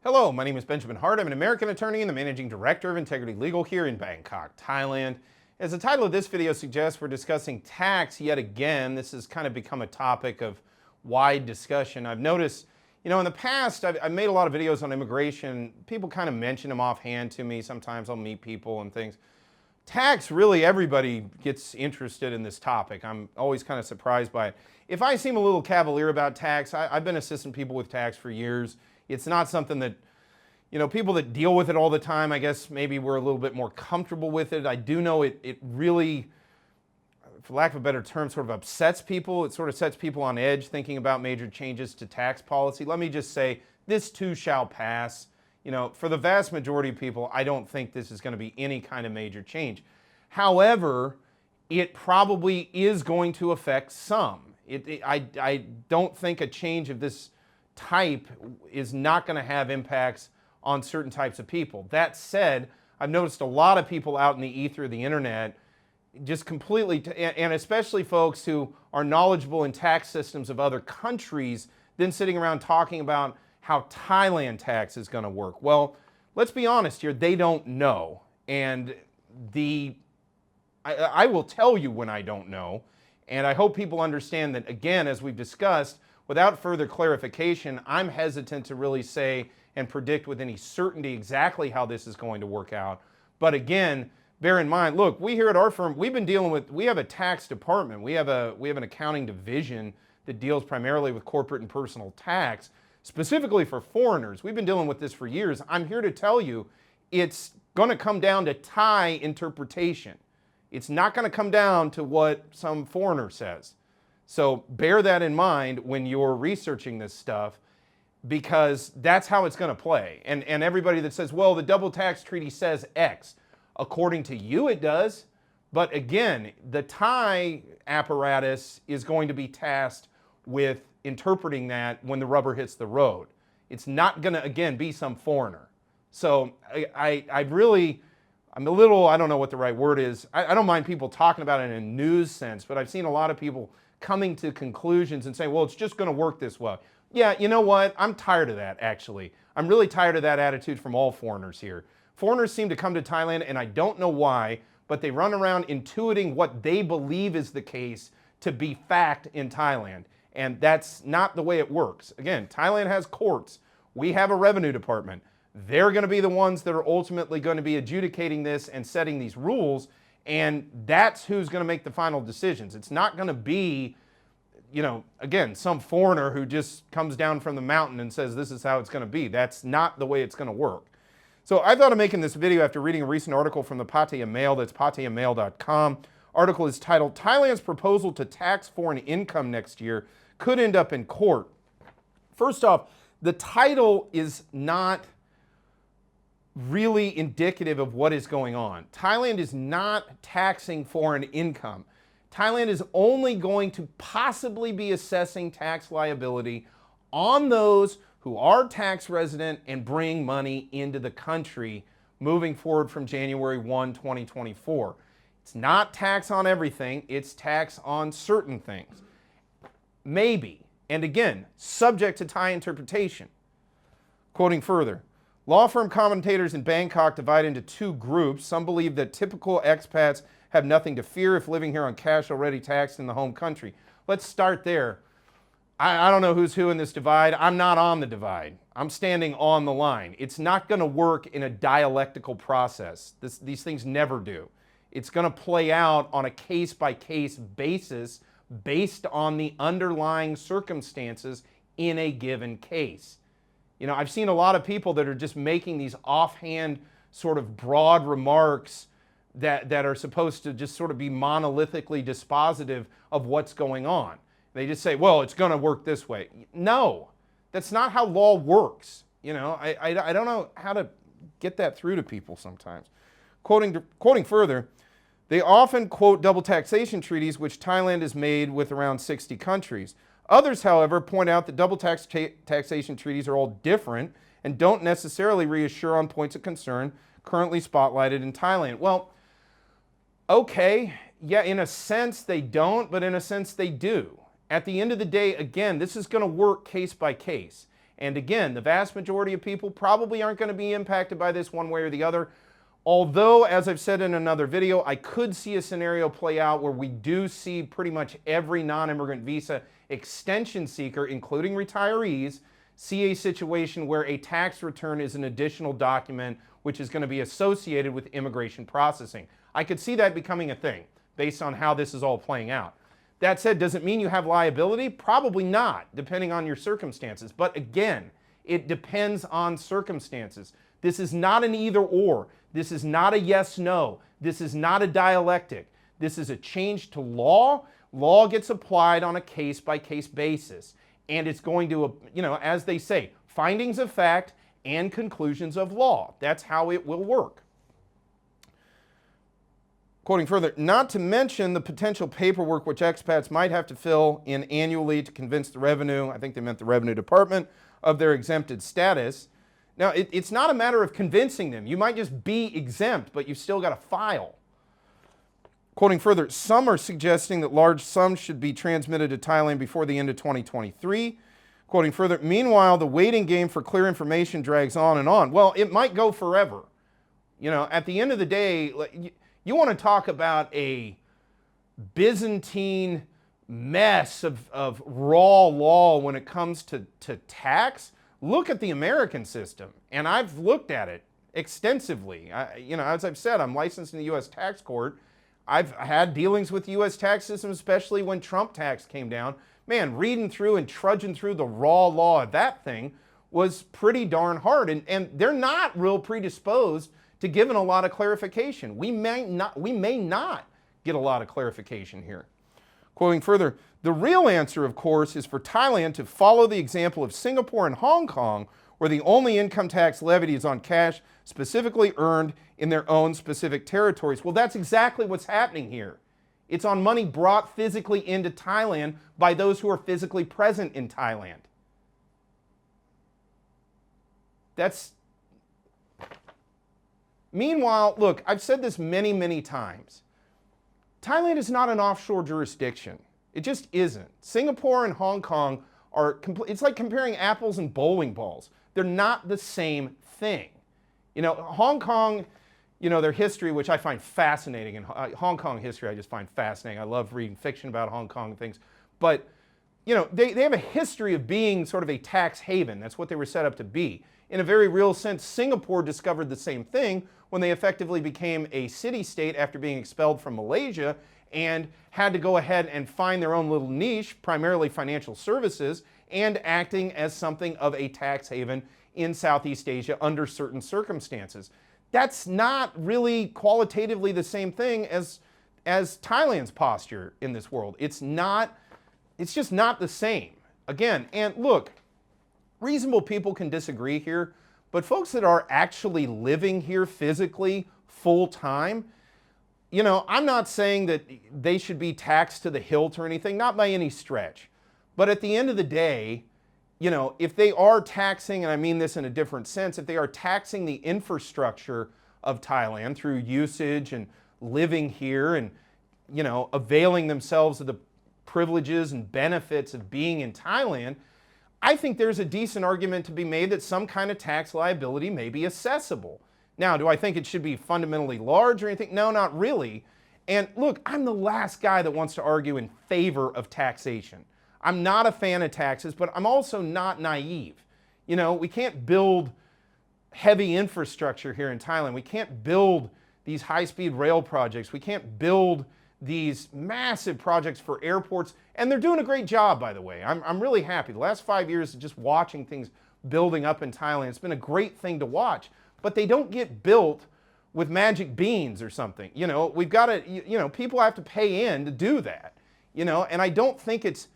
Hello, my name is Benjamin Hart. I'm an American attorney and the Managing Director of Integrity Legal here in Bangkok, Thailand. As the title of this video suggests, we're discussing tax yet again. This has kind of become a topic of wide discussion. I've noticed, in the past, I've made a lot of videos on immigration. People kind of mention them offhand to me. Sometimes I'll meet people and things. Tax, really everybody gets interested in this topic. I'm always kind of surprised by it. If I seem a little cavalier about tax, I've been assisting people with tax for years. It's not something that, people that deal with it all the time, I guess maybe we're a little bit more comfortable with it. I do know it really, for lack of a better term, sort of upsets people. It sort of sets people on edge thinking about major changes to tax policy. Let me just say, this too shall pass. For the vast majority of people, I don't think this is going to be any kind of major change. However, it probably is going to affect some. I don't think a change of this type is not going to have impacts on certain types of people. That said, I've noticed a lot of people out in the ether of the internet just completely, and especially folks who are knowledgeable in tax systems of other countries, then sitting around talking about how Thailand tax is going to work. Well, let's be honest here, they don't know. And I will tell you when I don't know, and I hope people understand that, again, as we've discussed, without further clarification, I'm hesitant to really say and predict with any certainty exactly how this is going to work out. But again, bear in mind, look, we here at our firm, we have a tax department. We have an accounting division that deals primarily with corporate and personal tax, specifically for foreigners. We've been dealing with this for years. I'm here to tell you, it's going to come down to Thai interpretation. It's not going to come down to what some foreigner says. So bear that in mind when you're researching this stuff, because that's how it's going to play. And everybody that says, well, the double tax treaty says X, according to you it does. But again, the Thai apparatus is going to be tasked with interpreting that when the rubber hits the road. It's not going to, again, be some foreigner. So I'm a little, I don't know what the right word is. I don't mind people talking about it in a news sense, but I've seen a lot of people coming to conclusions and saying, well, it's just going to work this way. Yeah, you know what? I'm tired of that, actually. I'm really tired of that attitude from all foreigners here. Foreigners seem to come to Thailand, and I don't know why, but they run around intuiting what they believe is the case to be fact in Thailand. And that's not the way it works. Again, Thailand has courts. We have a revenue department. They're going to be the ones that are ultimately going to be adjudicating this and setting these rules. And that's who's going to make the final decisions. It's not going to be, again, some foreigner who just comes down from the mountain and says this is how it's going to be. That's not the way it's going to work. So I thought of making this video after reading a recent article from the Pattaya Mail. That's pattayamail.com. Article is titled, Thailand's proposal to tax foreign income next year could end up in court. First off, the title is not really indicative of what is going on. Thailand is not taxing foreign income. Thailand is only going to possibly be assessing tax liability on those who are tax resident and bring money into the country moving forward from January 1, 2024. It's not tax on everything, it's tax on certain things. Maybe, and again, subject to Thai interpretation. Quoting further, law firm commentators in Bangkok divide into two groups. Some believe that typical expats have nothing to fear if living here on cash already taxed in the home country. Let's start there. I don't know who's who in this divide. I'm not on the divide. I'm standing on the line. It's not going to work in a dialectical process. These things never do. It's going to play out on a case-by-case basis based on the underlying circumstances in a given case. I've seen a lot of people that are just making these offhand sort of broad remarks that are supposed to just sort of be monolithically dispositive of what's going on. They just say, well, it's going to work this way. No, that's not how law works. I don't know how to get that through to people sometimes. Quoting further, they often quote double taxation treaties, which Thailand has made with around 60 countries. Others, however, point out that double taxation treaties are all different and don't necessarily reassure on points of concern currently spotlighted in Thailand. Well, okay, yeah, in a sense they don't, but in a sense they do. At the end of the day, again, this is going to work case by case. And again, the vast majority of people probably aren't going to be impacted by this one way or the other. Although, as I've said in another video, I could see a scenario play out where we do see pretty much every non-immigrant visa extension seeker, including retirees, see a situation where a tax return is an additional document which is going to be associated with immigration processing. I could see that becoming a thing based on how this is all playing out. That said, does it mean you have liability? Probably not, depending on your circumstances. But again, it depends on circumstances. This is not an either or. This is not a yes-no. This is not a dialectic. This is a change to law. Law gets applied on a case-by-case basis. And it's going to, as they say, findings of fact and conclusions of law. That's how it will work. Quoting further, not to mention the potential paperwork which expats might have to fill in annually to convince the revenue, I think they meant the Revenue Department, of their exempted status. Now, it's not a matter of convincing them. You might just be exempt, but you've still got to file. Quoting further, some are suggesting that large sums should be transmitted to Thailand before the end of 2023. Quoting further, meanwhile, the waiting game for clear information drags on and on. Well, it might go forever. At the end of the day, you want to talk about a Byzantine mess of raw law when it comes to tax? Look at the American system, and I've looked at it extensively. As I've said, I'm licensed in the U.S. tax court. I've had dealings with the U.S. tax system, especially when Trump tax came down. Man, reading through and trudging through the raw law of that thing was pretty darn hard, and they're not real predisposed to giving a lot of clarification. We may not get a lot of clarification here. Quoting further, the real answer, of course, is for Thailand to follow the example of Singapore and Hong Kong, where the only income tax levied is on cash specifically earned in their own specific territories. Well, that's exactly what's happening here. It's on money brought physically into Thailand by those who are physically present in Thailand. Meanwhile, look, I've said this many, many times. Thailand is not an offshore jurisdiction. It just isn't. Singapore and Hong Kong it's like comparing apples and bowling balls. They're not the same thing. Hong Kong, their history, which I find fascinating, and Hong Kong history I just find fascinating. I love reading fiction about Hong Kong and things. But, they have a history of being sort of a tax haven. That's what they were set up to be. In a very real sense, Singapore discovered the same thing when they effectively became a city-state after being expelled from Malaysia and had to go ahead and find their own little niche, primarily financial services, and acting as something of a tax haven in Southeast Asia under certain circumstances. That's not really qualitatively the same thing as Thailand's posture in this world. It's just not the same. Again, and look, reasonable people can disagree here, but folks that are actually living here physically full-time, I'm not saying that they should be taxed to the hilt or anything, not by any stretch. But at the end of the day, if they are taxing, and I mean this in a different sense, if they are taxing the infrastructure of Thailand through usage and living here and, availing themselves of the privileges and benefits of being in Thailand, I think there's a decent argument to be made that some kind of tax liability may be assessable. Now, do I think it should be fundamentally large or anything? No, not really. And look, I'm the last guy that wants to argue in favor of taxation. I'm not a fan of taxes, but I'm also not naive. We can't build heavy infrastructure here in Thailand. We can't build these high-speed rail projects. We can't build these massive projects for airports. And they're doing a great job, by the way. I'm really happy. The last 5 years of just watching things building up in Thailand, it's been a great thing to watch. But they don't get built with magic beans or something. We've got to, people have to pay in to do that. And I don't think it's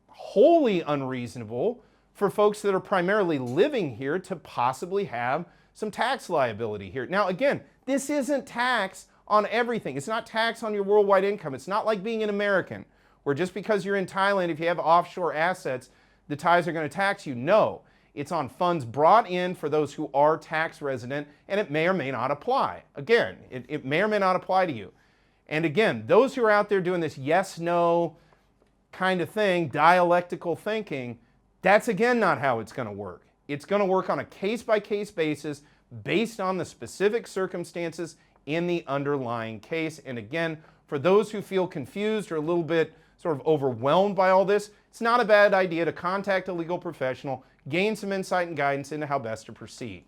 wholly unreasonable for folks that are primarily living here to possibly have some tax liability here. Now, again, this isn't tax on everything. It's not tax on your worldwide income. It's not like being an American, where just because you're in Thailand, if you have offshore assets, the Thais are going to tax you. No. It's on funds brought in for those who are tax resident, and it may or may not apply. Again, it may or may not apply to you. And again, those who are out there doing this yes-no kind of thing, dialectical thinking, that's again not how it's going to work. It's going to work on a case-by-case basis based on the specific circumstances in the underlying case. And again, for those who feel confused or a little bit sort of overwhelmed by all this, it's not a bad idea to contact a legal professional, gain some insight and guidance into how best to proceed.